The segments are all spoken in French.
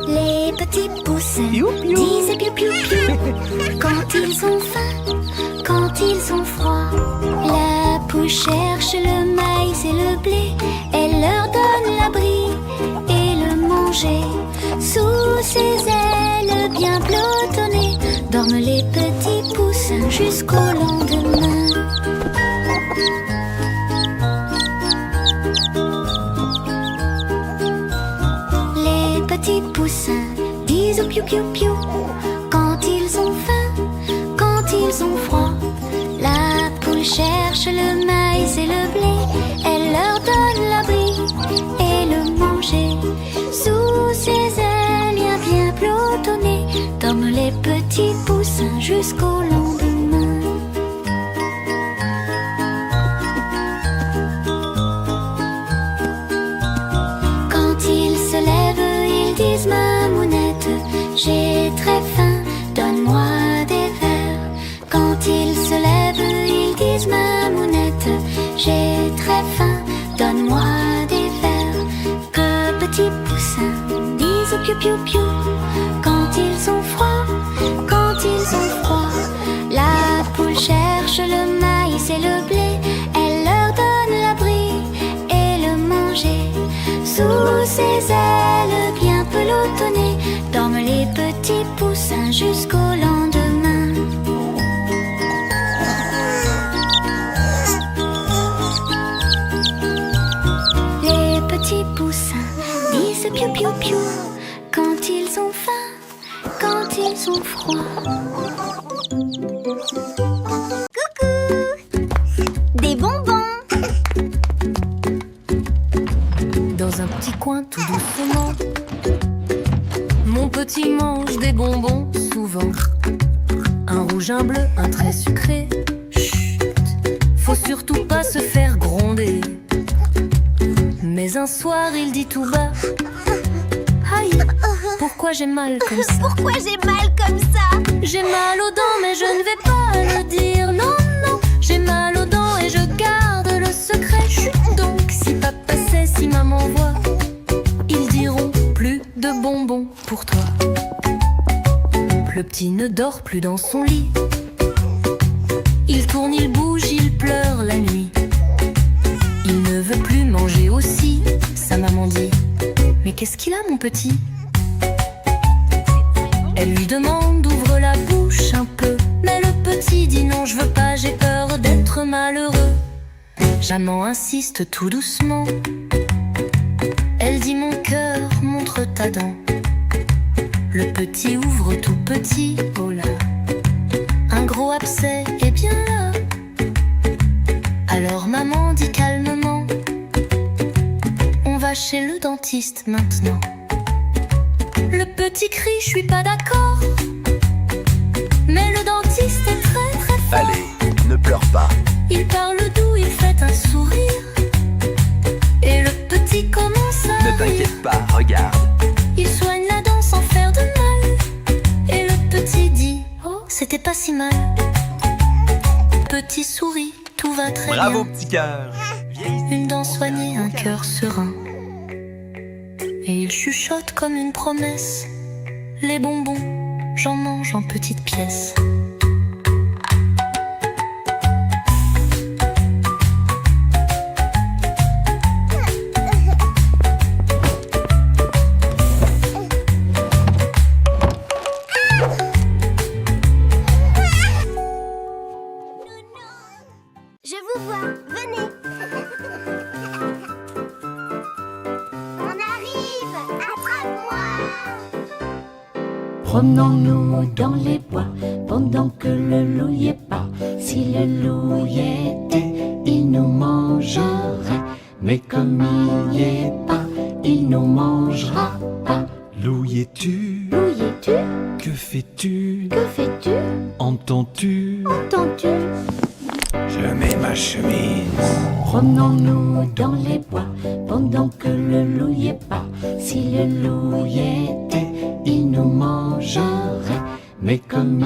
Les petits poussins disent piou piou piou quand ils ont faim, quand ils ont froid. La poule cherche le maïs et le blé, elle leur donne l'abri et le manger. Sous ses ailes bien pelotonnées dorment les petits poussins jusqu'au lendemain. Les petits poussins disent piou piou piou quand ils ont faim, quand ils ont froid. La poule cherche le maïs et le blé, elle leur donne l'abri et le manger. Sous ses ailes bien pelotonnées dorment les petits poussins jusqu'au lendemain. Quand ils se lèvent, ils disent mamounette, j'ai très faim, donne-moi des vers. Quand ils se lèvent, ils disent mamounette, j'ai très faim, donne-moi des vers. Que petits poussins disent piou piou piou quand ils ont froid, quand ils ont froid. La poule cherche le maïs et le blé, elle leur donne l'abri et le manger. Sous ses ailes bien pelotonnées dorment les petits poussins jusqu'au lendemain. Les petits poussins disent piou piou piou quand ils ont faim, quand ils ont froid. Coucou! Des bonbons! Dans un petit coin tout doucement, mon petit mange des bonbons souvent. Un rouge, un bleu, un très sucré. Chut, faut surtout pas se faire gronder. Mais un soir il dit tout bas, aïe, pourquoi j'ai mal comme ça? Pourquoi j'ai mal comme ça? J'ai mal aux dents mais je ne vais pas le dire, non, non. J'ai mal aux dents et je garde le secret. Chut donc, si papa sait, si maman voit, ils diront plus de bonbons pour toi. Le petit ne dort plus dans son lit, il tourne, il bouge, il pleure la nuit. Il ne veut plus manger aussi, sa maman dit. Mais qu'est-ce qu'il a mon petit? Elle lui demande, ouvre la bouche un peu. Mais le petit dit non, je veux pas, j'ai peur d'être malheureux. Maman insiste tout doucement. Elle dit mon cœur, montre ta dent. Le petit ouvre tout petit, oh là. Un gros abcès est bien là. Alors maman dit calmement, on va chez le dentiste maintenant. Le petit crie, je suis pas d'accord. Mais le dentiste est très très fort. Allez, ne pleure pas. Il parle doux, il fait un sourire. Et le petit commence à Ne t'inquiète pas, regarde. Il soigne la dent sans faire de mal. Et le petit dit, oh, c'était pas si mal. Petit sourit, tout va très Bravo, bien. petit cœur. Une dent soignée, un cœur serein. Et il chuchote comme une promesse. Les bonbons, j'en mange en petites pièces. Je vous vois, venez. On arrive, attrape-moi. Promenons-nous dans les bois pendant que le loup y est pas. Si le loup y était, il nous mangerait. Mais comme il y est pas, il nous mangera pas. Loup y es-tu? Loup y es-tu? Que fais-tu? Que fais-tu? Entends-tu? Entends-tu? Je mets ma chemise. Promenons-nous dans les bois pendant que le loup y est pas. Si le loup y était, il nous mangerait. Mais comme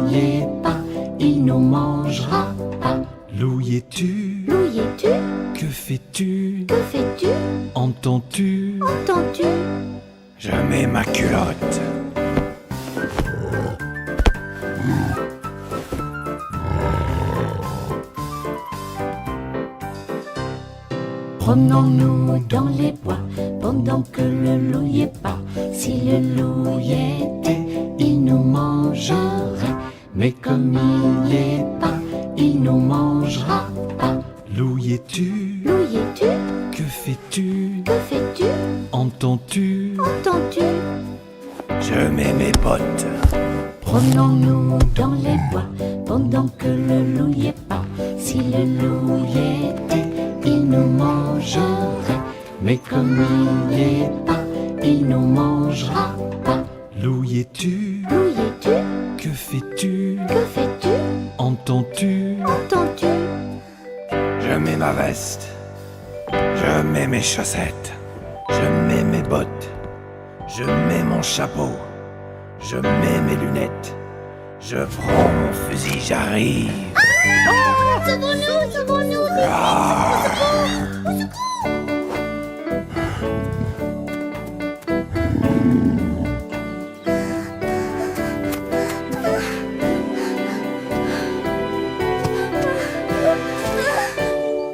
il y est pas, il nous mangera pas. Louis-tu? Louis-tu? Que fais-tu? Que fais-tu? Entends-tu? Entends-tu? Je mets ma culotte. Promenons-nous dans les bois pendant que le loup y est pas. Si le loup y était, il nous mangerait. Mais comme il y est pas, il nous mangera pas. Louis-tu? Louis-tu? Que fais-tu? Que fais-tu? Entends-tu? Entends-tu? Je mets mes bottes. Promenons-nous dans les bois pendant que le loup y est pas. Si le loup y était, il nous mangerait. Mais comme il y est pas, il nous mangera pas. Louis-tu? Louis-tu? Que fais-tu? Que fais-tu? Entends-tu? Entends-tu? Je mets ma veste. Je mets mes chaussettes. Je mets mes bottes. Je mets mon chapeau. Je mets mes lunettes. Je prends mon fusil, j'arrive. Sauvons-nous, sauvons-nous.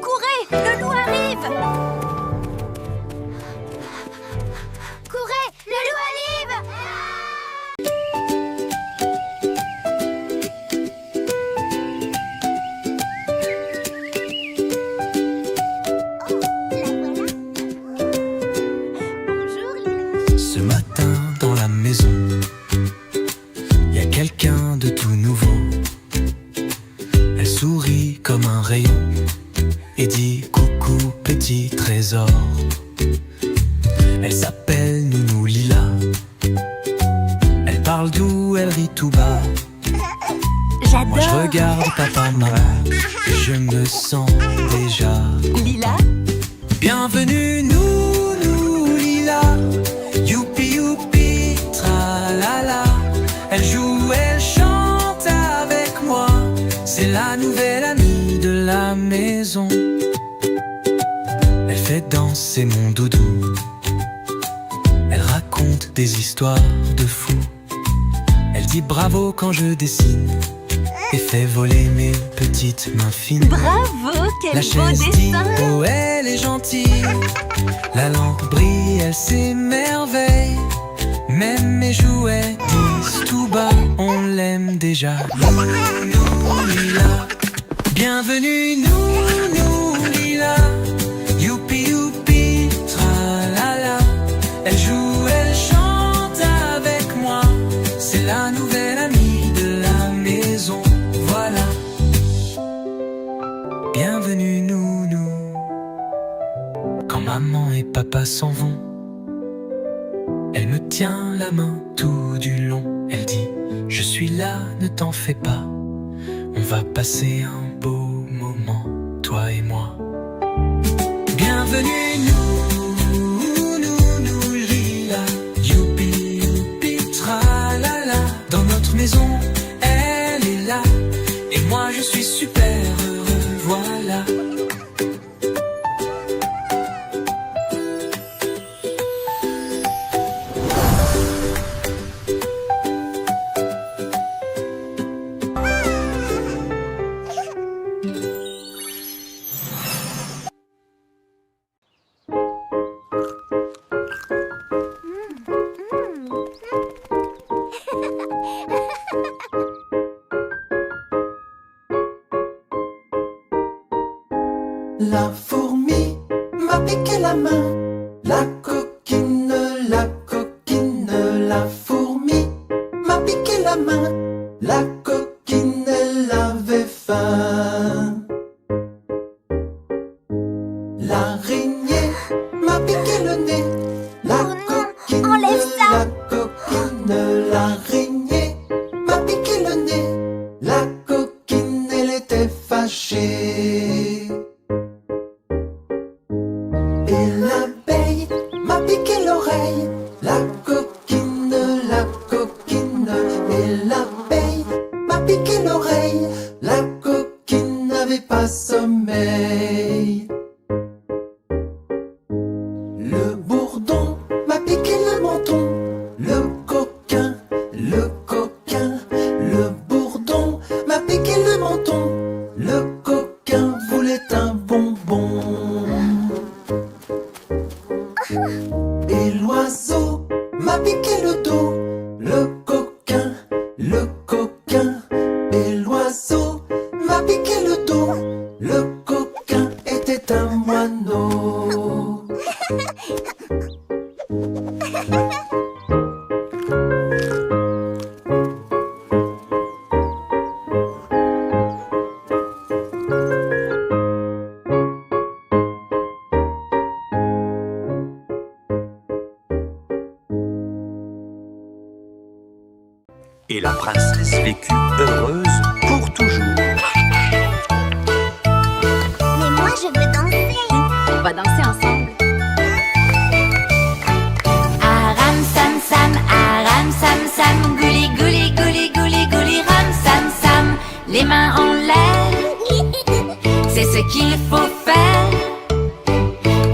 Courez, le loup arrive. Courez, le loup arrive. Bonjour, Lila. Ce matin dans la maison, y a quelqu'un de tout nouveau. Elle sourit comme un rayon et dit coucou petit trésor. Elle s'appelle Nounou Lila. Elle parle doux, elle rit tout bas. Moi je regarde papa, maman et je me sens déjà Lila. bienvenue Nounou Lila. Youpi youpi tralala. Elle joue, elle chante avec moi. C'est la nouvelle amie de la maison. Elle fait danser mon doudou. Elle raconte des histoires de fous. Elle dit bravo quand je dessine et fait voler mes petites mains fines. Bravo, quel La beau chaise dit dessin. oh elle est gentille. La lampe brille, elle s'émerveille. Même mes jouets disent tout bas on l'aime déjà. Nounou Lila. Bienvenue Nounou Lila. Youpi youpi tralala. Elle joue, elle chante avec moi. C'est la nouvelle amie de la maison. Voilà. Bienvenue Nounou. Quand maman et papa s'en vont, elle me tient la main tout du long. Elle dit je suis là, ne t'en fais pas. On va passer un beau moment, toi et moi. Bienvenue Nounou Lila. Youpi youpi tralala. Dans notre maison, elle est là. Et moi je suis super heureux, voilà. La fourmi m'a piqué la main. La coquine, la fourmi m'a piqué la main. La coquine, elle avait faim. L'araignée m'a piqué le nez. La Oh non, coquine, enlève ça. la coquine, l'araignée m'a piqué le nez. La coquine, elle était fâchée. Et l'abeille m'a piqué l'oreille. La coquine, et l'abeille m'a piqué l'oreille. La coquine avait pas Et la princesse vécut heureuse pour toujours. Mais moi, je veux danser. On va danser ensemble. Aram sam sam, gouli gouli gouli gouli gouli ram sam sam. Les mains en l'air, c'est ce qu'il faut faire.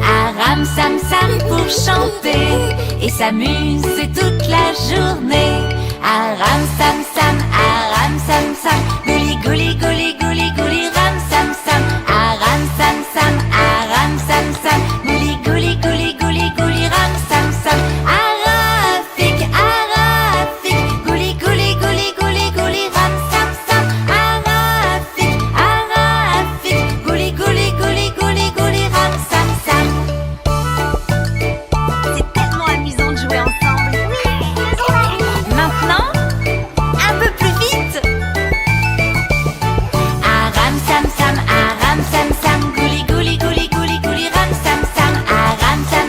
Aram sam sam pour chanter et s'amuser toute la journée. Aram sam sam, gouli gouli gouli gouli gouli ram sam sam. Aram sam sam, gouli gouli gouli gouli gouli ram sam sam. Arafik, gouli gouli gouli gouli gouli ram sam sam. Arafik, gouli gouli gouli gouli gouli ram sam sam. C'est tellement amusant de jouer ensemble. Maintenant, un peu plus vite. Aram sam sam, gouli gouli gouli gouli gouli ram sam sam. Aram sam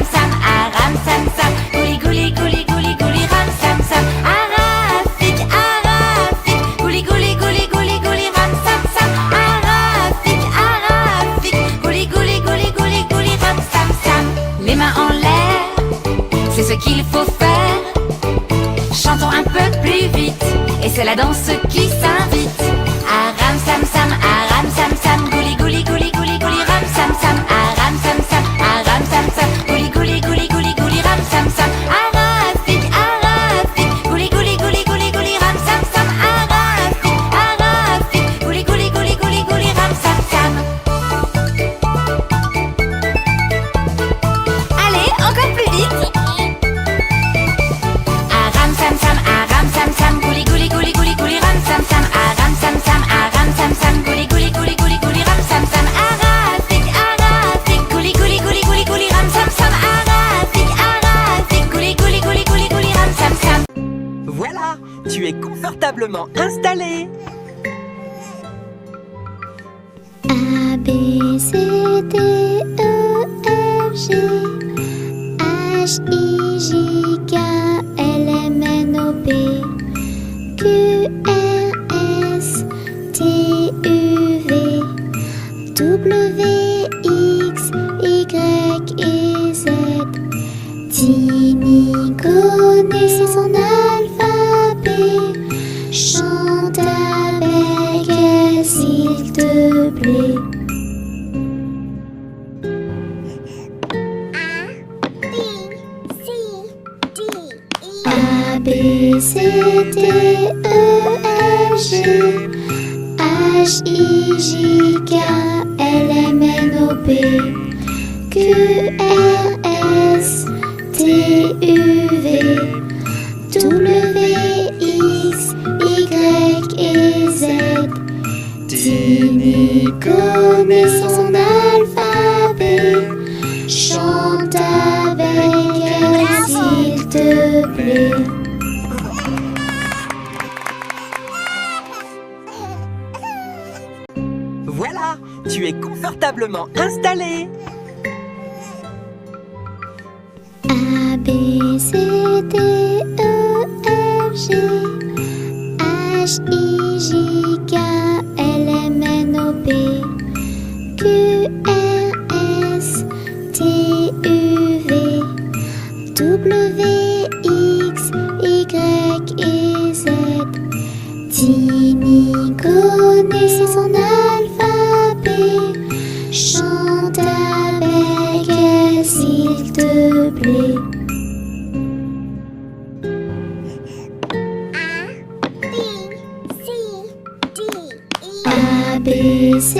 sam, gouli gouli gouli gouli gouli ram sam sam. Arafik, gouli gouli gouli gouli gouli ram sam sam. Arafik, gouli gouli gouli gouli gouli ram sam sam. Les mains en l'air, c'est ce qu'il faut faire. Chantons un peu plus vite, et c'est la danse qui s'invite. Aram sam sam, gouli gouli gouli gouli gouli ram sam sam. Aram sam sam, gouli gouli gouli gouli gouli ram sam sam. Arafik, gouli gouli gouli gouli gouli ram sam sam. Arafik, gouli gouli gouli gouli gouli ram sam sam. Allez, encore plus vite. Aram sam sam, gouli gouli gouli gouli gouli ram sam sam. Aram sam sam, gouli gouli gouli gouli gouli ram sam sam. Arafik, gouli gouli gouli gouli gouli ram sam sam. Arafik, gouli gouli gouli gouli gouli ram sam sam. Voilà, tu es confortablement installé. A, B, C, D, E, F, G, H, I, J, K, L, M, N, O, P, Q, R, S, T, U, V, W, X, Y et Z. Tini connaît son alphabet, chante avec elle s'il te plaît. A, B, C, D, E, F, G, H, I, J, K, L, M, N, O, P, Q, R, S, T, U, V, W, X, Y et Z. Tini connaît son alphabet, chante avec elle s'il te plaît. Voilà, tu es confortablement installé. A, B, C, D, E, F, G, H, I, J, K, L, M, N, O, P, Q, R, S, T, U, V, W, X, Y et Z. Tini connaît son alphabet, chante avec elle s'il te plaît. A, B, C,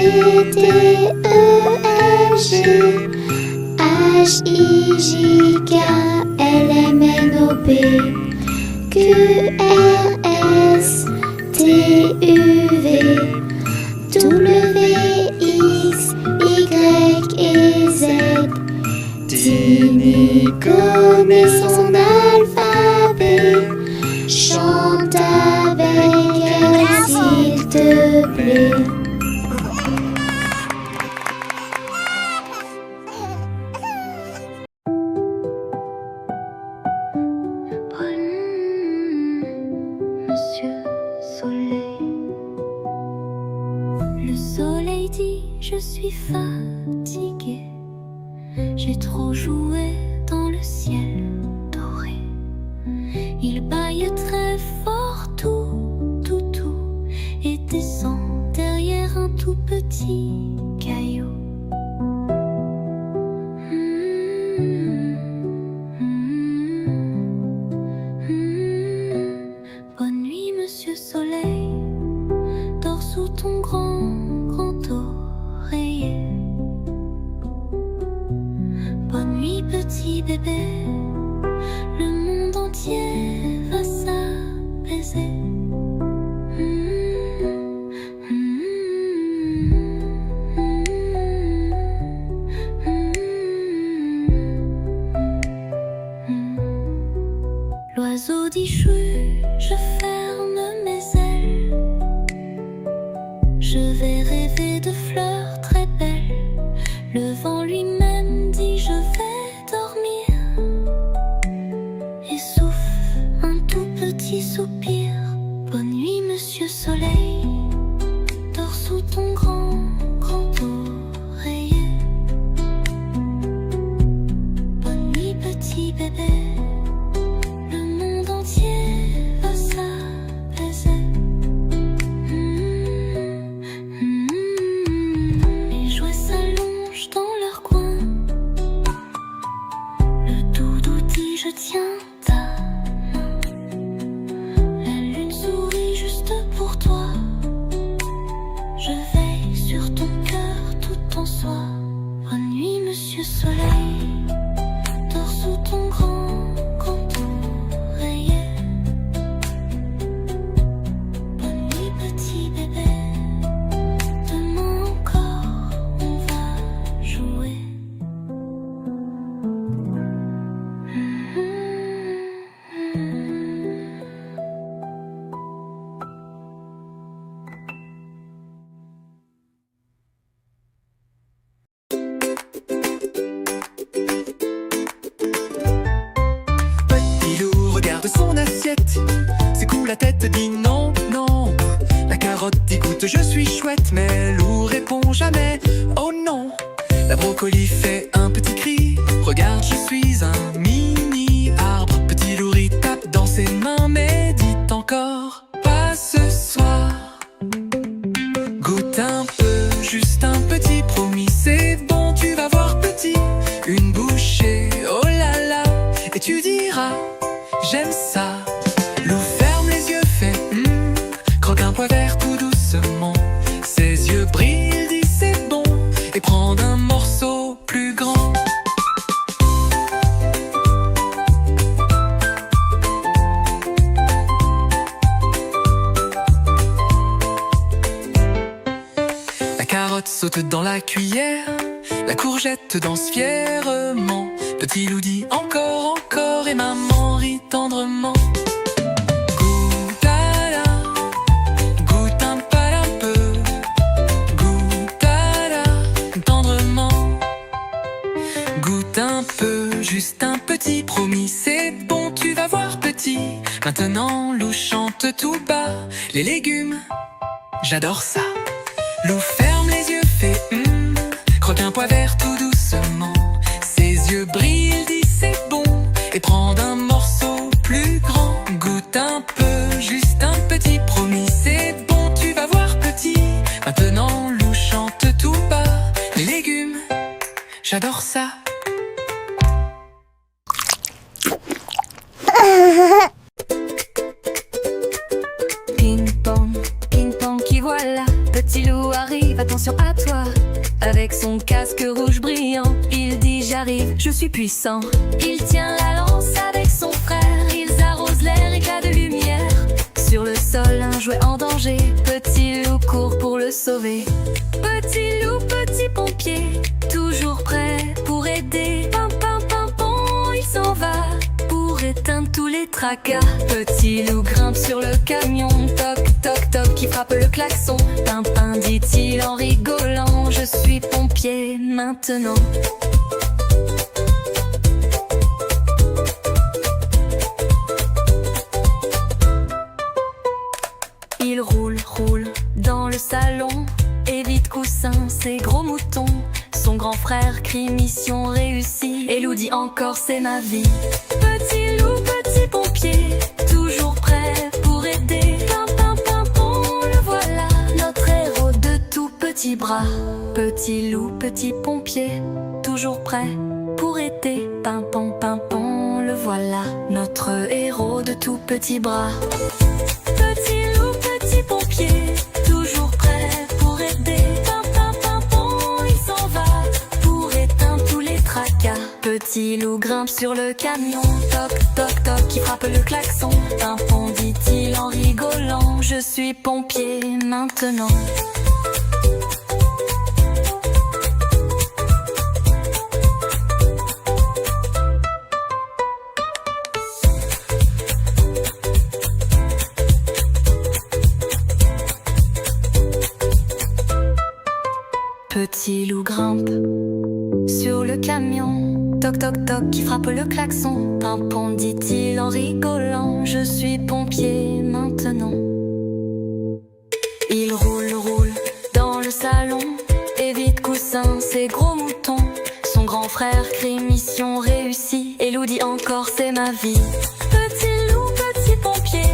D, E, F, G, H, I, J, K, L, M, N, O, P, Q, R, S, T, U, V, W, X, Y et Z. Petit Nico connaît son alphabet. Chante avec elle s'il te plaît. Monsieur Soleil. Le soleil dit je suis fatigué. J'ai trop joué dans le ciel doré. Il baille très fort tout et descend derrière un tout petit caillou. Bonne nuit Monsieur Soleil, dors sous ton grand oreiller. Bonne nuit petit bébé, le monde entier va s'apaiser. L'oiseau dit chou, je ferme mes ailes. Je vais rêver de fleurs très belles. Le vent lui-même dit je vais dormir et souffle un tout petit soupir. Bonne nuit Monsieur Soleil, dors sous ton grand oreiller. Bonne nuit petit bébé, le monde entier va s'apaiser. Les jouets s'allongent dans leur coin. Le doudou dit je tiens ta main. La lune sourit juste pour toi. Je veille sur ton cœur tout en soi. Bonne nuit Monsieur Soleil, dors sous ton grand oreiller. Bonne nuit petit bébé, demain encore on va jouer. Petit loup regarde son assiette, secoue la tête, dit non, non. La carotte dit goûte, je suis chouette, mais loup répond jamais, oh non. La brocoli fait un petit cri, regarde, je suis un mini arbre. Petit loup tape dans ses mains, mais dit encore, pas ce soir. Goûte un peu, juste un petit, promis, c'est bon, tu vas voir petit. Une bouchée, oh là là, et tu diras, j'aime ça. Loup ferme les yeux, fait croque un pois vert tout doucement. Ses yeux brillent, dit c'est bon, et prend un morceau plus grand. La carotte saute dans la cuillère, la courgette danse fièrement. Petit loup dit encore, encore, et maman rit tendrement. Goûte à la, goûte un pas un peu. Goûte à la, tendrement. Goûte un peu, juste un petit, promis, c'est bon, tu vas voir petit. Maintenant loup chante tout bas, les légumes, j'adore ça. Loup ferme les yeux, fait croque un pois vert tout doucement. Ses yeux brillent, dit c'est bon, et prend un morceau plus grand. Goûte un peu, juste un petit, promis, c'est bon, tu vas voir petit. Maintenant loup chante tout bas, les légumes, j'adore ça. Ping pong, qui voilà. Petit loup arrive, attention à toi. Avec son casque rouge brillant, il dit j'arrive, je suis puissant. Il tient la lance avec son frère, ils arrosent l'air, éclat de lumière. Sur le sol, un jouet en danger, petit loup court pour le sauver. Petit loup, petit pompier, toujours prêt pour aider. Pam pam éteindre tous les tracas. Petit loup grimpe sur le camion, toc toc toc, qui frappe le klaxon. Pimpin, dit-il en rigolant, je suis pompier maintenant. Il roule, roule dans le salon, évite coussin, ses gros moutons. Son grand frère crie mission réussie, et Lou dit encore c'est ma vie. Petit loup, petit pompier, toujours prêt pour aider. Pim, pim, pim, le voilà, notre héros de tout petits bras. Petit loup, petit pompier, toujours prêt pour aider. Pimpon, pimpon, le voilà, notre héros de tout petits bras. Petit loup, petit pompier, toujours prêt pour aider. Pimpon, pimpon, il s'en va pour éteindre tous les tracas. Petit loup grimpe sur le camion, toc toc toc, qui frappe le klaxon. Pimpon, dit-il en rigolant, je suis pompier maintenant. Petit loup grimpe sur le camion, toc toc toc, qui frappe le klaxon. Pimpon, dit-il en rigolant, je suis pompier maintenant. Il roule, roule dans le salon, évite coussin, ses gros moutons. Son grand frère crie mission réussie, et Lou dit encore c'est ma vie. Petit loup, petit pompier,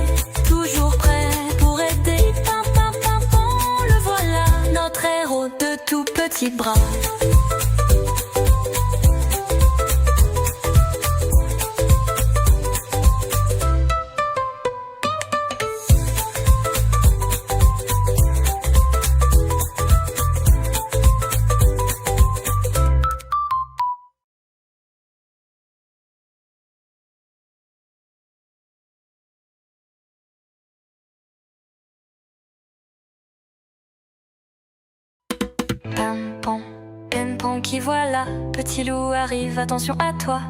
toujours prêt pour aider. Pimpin, pimpon, le voilà, notre héros de tout petits bras. Pimpon, pimpon, qui voilà, petit loup arrive, attention à toi.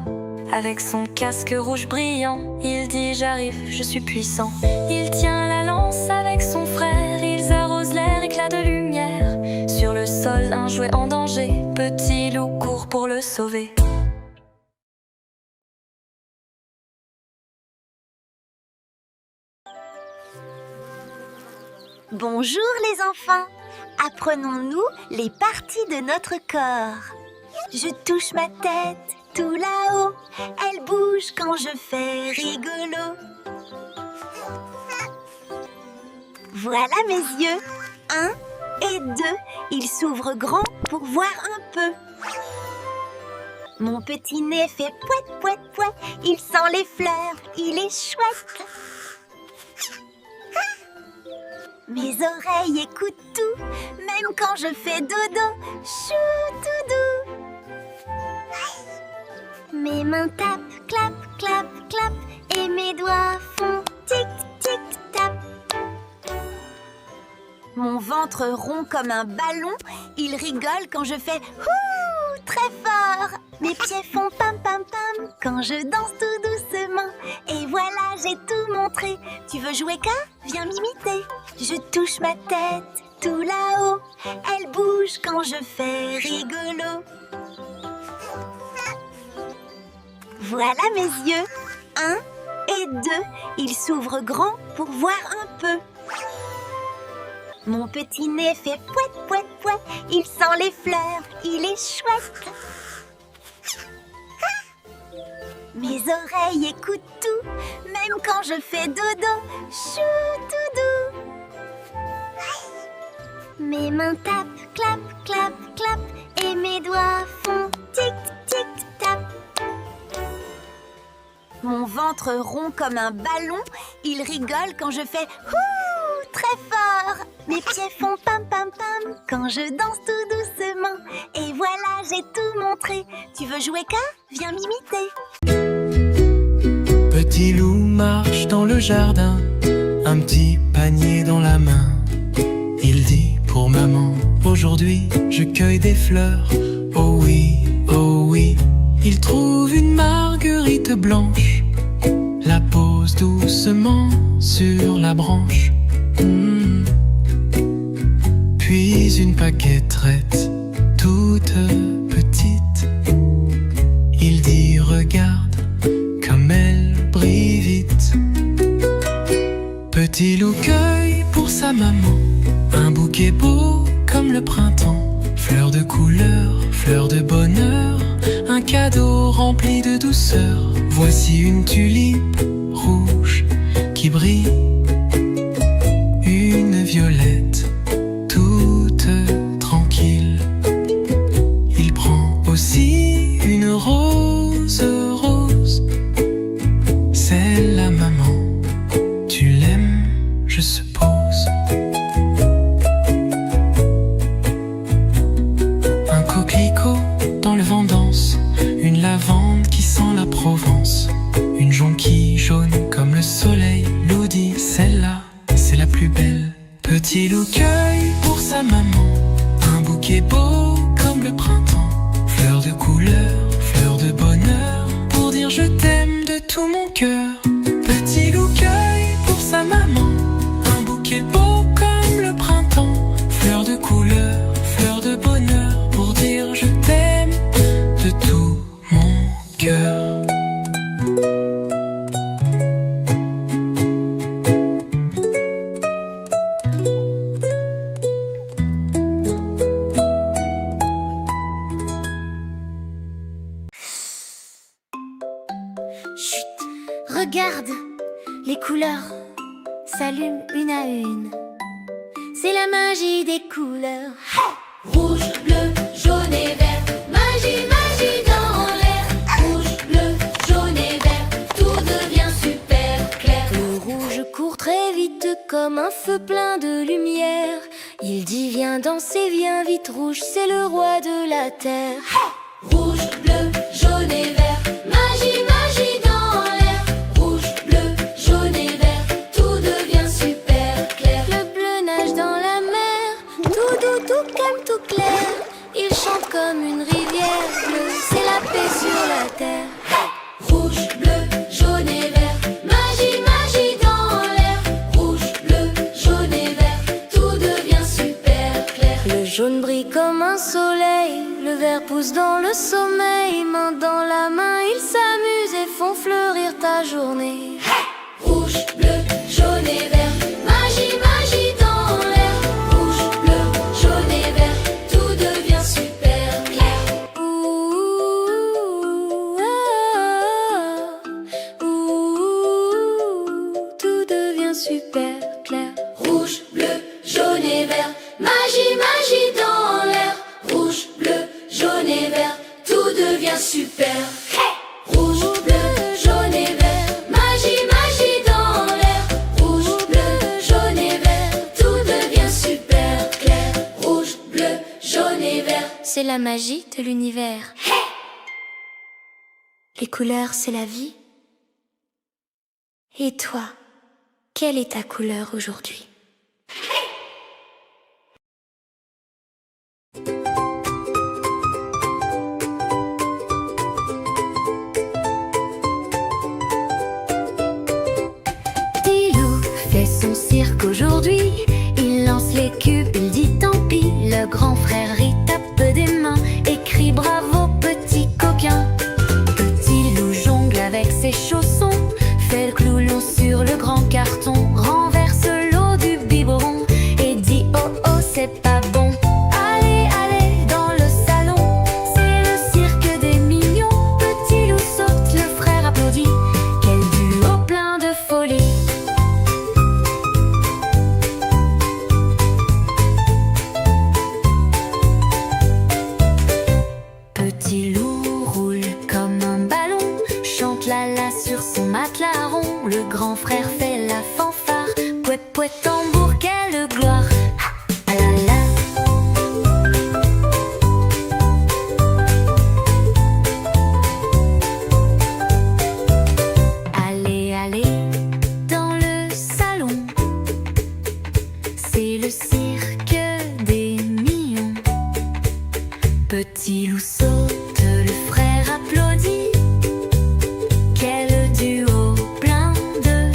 Avec son casque rouge brillant, il dit j'arrive, je suis puissant. Il tient la lance avec son frère, ils arrosent l'air, éclat de lumière. Sur le sol, un jouet en danger, petit loup court pour le sauver. Bonjour les enfants. Apprenons-nous les parties de notre corps. Je touche ma tête tout là-haut, elle bouge quand je fais rigolo. Voilà mes yeux, 1 et 2, ils s'ouvrent grand pour voir un peu. Mon petit nez fait pouet, pouet, pouet, il sent les fleurs, il est chouette. Mes oreilles écoutent tout, même quand je fais dodo, chou tout doux. Mes mains tapent, clap, clap, clap, et mes doigts font tic, tic, tap. Mon ventre rond comme un ballon, il rigole quand je fais ouh très fort. Mes pieds font pam, pam, pam quand je danse tout doucement. Et voilà, j'ai tout montré. Tu veux jouer qu'à? Viens m'imiter. Je touche ma tête tout là-haut, elle bouge quand je fais rigolo. Voilà mes yeux, 1 et 2, ils s'ouvrent grand pour voir un peu. Mon petit nez fait pouet, pouet, pouet, il sent les fleurs, il est chouette. Mes oreilles écoutent tout, même quand je fais dodo, chou tout doux. Mes mains tapent, clap, clap, clap, et mes doigts font tic, tic, tap. Mon ventre rond comme un ballon, il rigole quand je fais ouh très fort. Mes pieds font pam, pam, pam quand je danse tout doucement. Et voilà, j'ai tout montré. Tu veux jouer qu'à? Viens m'imiter. Petit loup marche dans le jardin, un petit panier dans la main. Il dit pour maman, aujourd'hui je cueille des fleurs. Oh oui, il trouve une marguerite blanche pose doucement sur la branche. Puis une paqueterette toute petite. Il dit regarde comme elle brille vite. Petit loup cueille pour sa maman un bouquet beau comme le printemps. Fleurs de couleur, fleurs de bonheur, un cadeau rempli de douceur. Voici une tulipe rouge qui brille, une violette toute tranquille. Il prend aussi une rose rose. Celle-là, maman, tu l'aimes, je suppose. Un coquelicot dans le vent danse, une lavande qui sent la Provence, une jonquille jaune comme le soleil. Loup dit celle-là, c'est la plus belle. Petit loup cueille pour sa maman un bouquet beau comme le printemps. Fleurs de couleur, fleurs de bonheur, pour dire je t'aime de tout mon cœur. Petit loup cueille pour sa maman un bouquet beau comme le printemps. Fleurs de couleur, fleurs de bonheur, pour dire je t'aime de tout mon cœur. Regarde, les couleurs s'allument une à une. C'est la magie des couleurs. Rouge, bleu, jaune et vert. Magie, magie dans l'air. Rouge, bleu, jaune et vert. Tout devient super clair. Le rouge court très vite comme un feu plein de lumière. Il dit viens danser, viens vite. Rouge, c'est le roi de la terre. Rouge, bleu, jaune et vert. Magie, magie dans l'air. Rouge, bleu, jaune et vert. Tout devient super clair. Le bleu nage dans la mer. Tout doux, tout calme, tout clair. Il chante comme une rivière bleue. C'est la paix sur la terre. Rouge, bleu, jaune et vert. Magie, magie dans l'air. Rouge, bleu, jaune et vert. Tout devient super clair. Le jaune brille comme un soleil. Le vert pousse dans le sommeil. Main dans la main, ils s'amusent et font fleurir ta journée. Rouge, bleu, jaune et vert. Magie, magie dans l'air. Rouge, bleu, jaune et vert. Tout devient super clair. Ouh, ah, ouh, tout devient super clair. Rouge, bleu, jaune et vert. Magie, magie dans l'air. Rouge, bleu, jaune et vert. Tout devient super. Rouge, bleu, jaune et vert. Magie, magie dans l'air. Rouge, bleu, jaune et vert. Tout devient super clair. Rouge, bleu, jaune et vert. C'est la magie de l'univers. Les couleurs, c'est la vie. Et toi, quelle est ta couleur aujourd'hui? Son cirque aujourd'hui, il lance les cubes, il dit tant pis. Le grand frère rit, tape des mains et crie bravo petit coquin. Petit loup jongle avec ses chaussons, fait le cloulon sur le grand carton, renverse l'eau du biberon et dit oh oh c'est pas bon. Allez, allez dans le salon, c'est le cirque des mignons. Petit loup saute, le frère applaudit, quel duo plein de folie. Petit loup roule comme un ballon, chante la la sur son matelas rond. Le grand frère fait la fanfare, pouet pouet tambour, quelle gloire. Ah la la. Allez, allez dans le salon, c'est le cirque des millions. Petit loup saute, le frère applaudit, quel duo plein de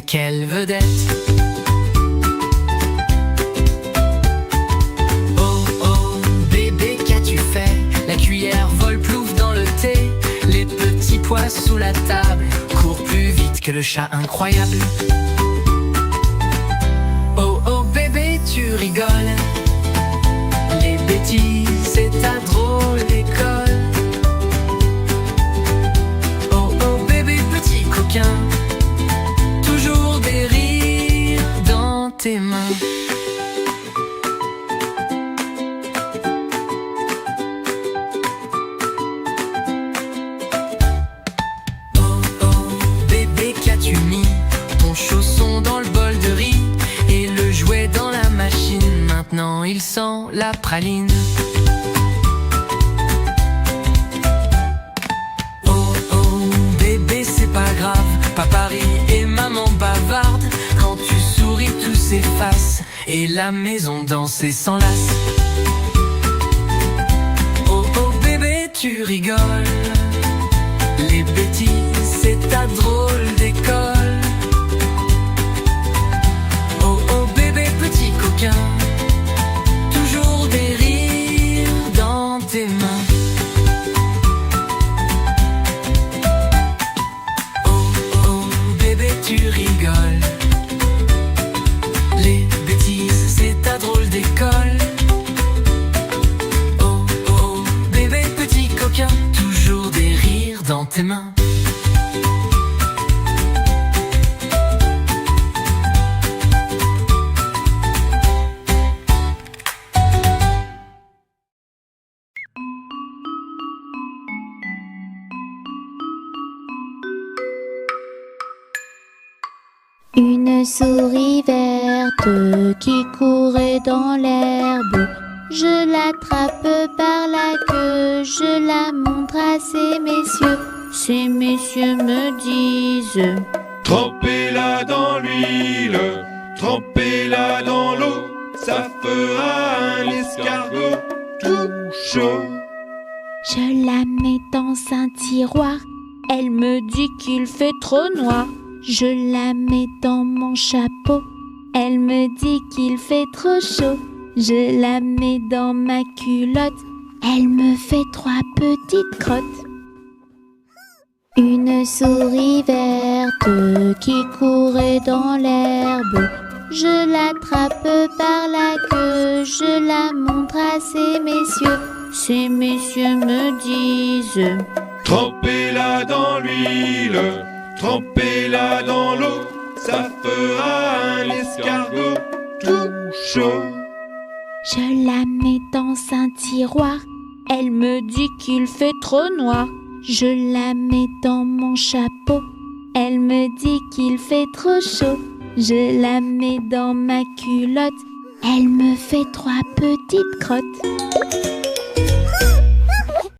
quelle vedette. Oh oh bébé, qu'as-tu fait? La cuillère vole plouf dans le thé. Les petits pois sous la table courent plus vite que le chat incroyable. Oh oh bébé, tu rigoles. Les bêtises, c'est ta drôle d'école. Oh oh bébé, petit coquin, toujours des rires dans tes mains. Oh oh bébé, qu'as-tu mis? Ton chausson dans le bol de riz et le jouet dans la machine. Maintenant il sent la praline. Oh oh bébé, c'est pas grave, papa rit et maman bavarde. Quand tu souris tout s'efface et la maison danse et s'enlace. Oh oh bébé, tu rigoles. Les bêtises, c'est ta drôle d'école. Oh oh bébé, petit coquin, toujours des rires dans tes mains. Oh oh bébé, tu rigoles. Les bêtises, c'est ta drôle d'école. Oh oh bébé, petit coquin, toujours des rires dans tes mains. Une souris verte qui courait dans l'herbe. Je l'attrape par la queue, je la montre à ces messieurs. Ces messieurs me disent: Trempez-la dans l'huile, trempez-la dans l'eau, ça fera un escargot tout chaud. Je la mets dans un tiroir, elle me dit qu'il fait trop noir. Je la mets dans mon chapeau, elle me dit qu'il fait trop chaud. Je la mets dans ma culotte, elle me fait 3 petites crottes. Une souris verte qui courait dans l'herbe. Je l'attrape par la queue, je la montre à ces messieurs. Ces messieurs me disent: Trempez-la dans l'huile, trempez-la dans l'eau, ça fera un escargot tout chaud. Je la mets dans un tiroir, elle me dit qu'il fait trop noir. Je la mets dans mon chapeau, elle me dit qu'il fait trop chaud. Je la mets dans ma culotte, elle me fait 3 petites crottes.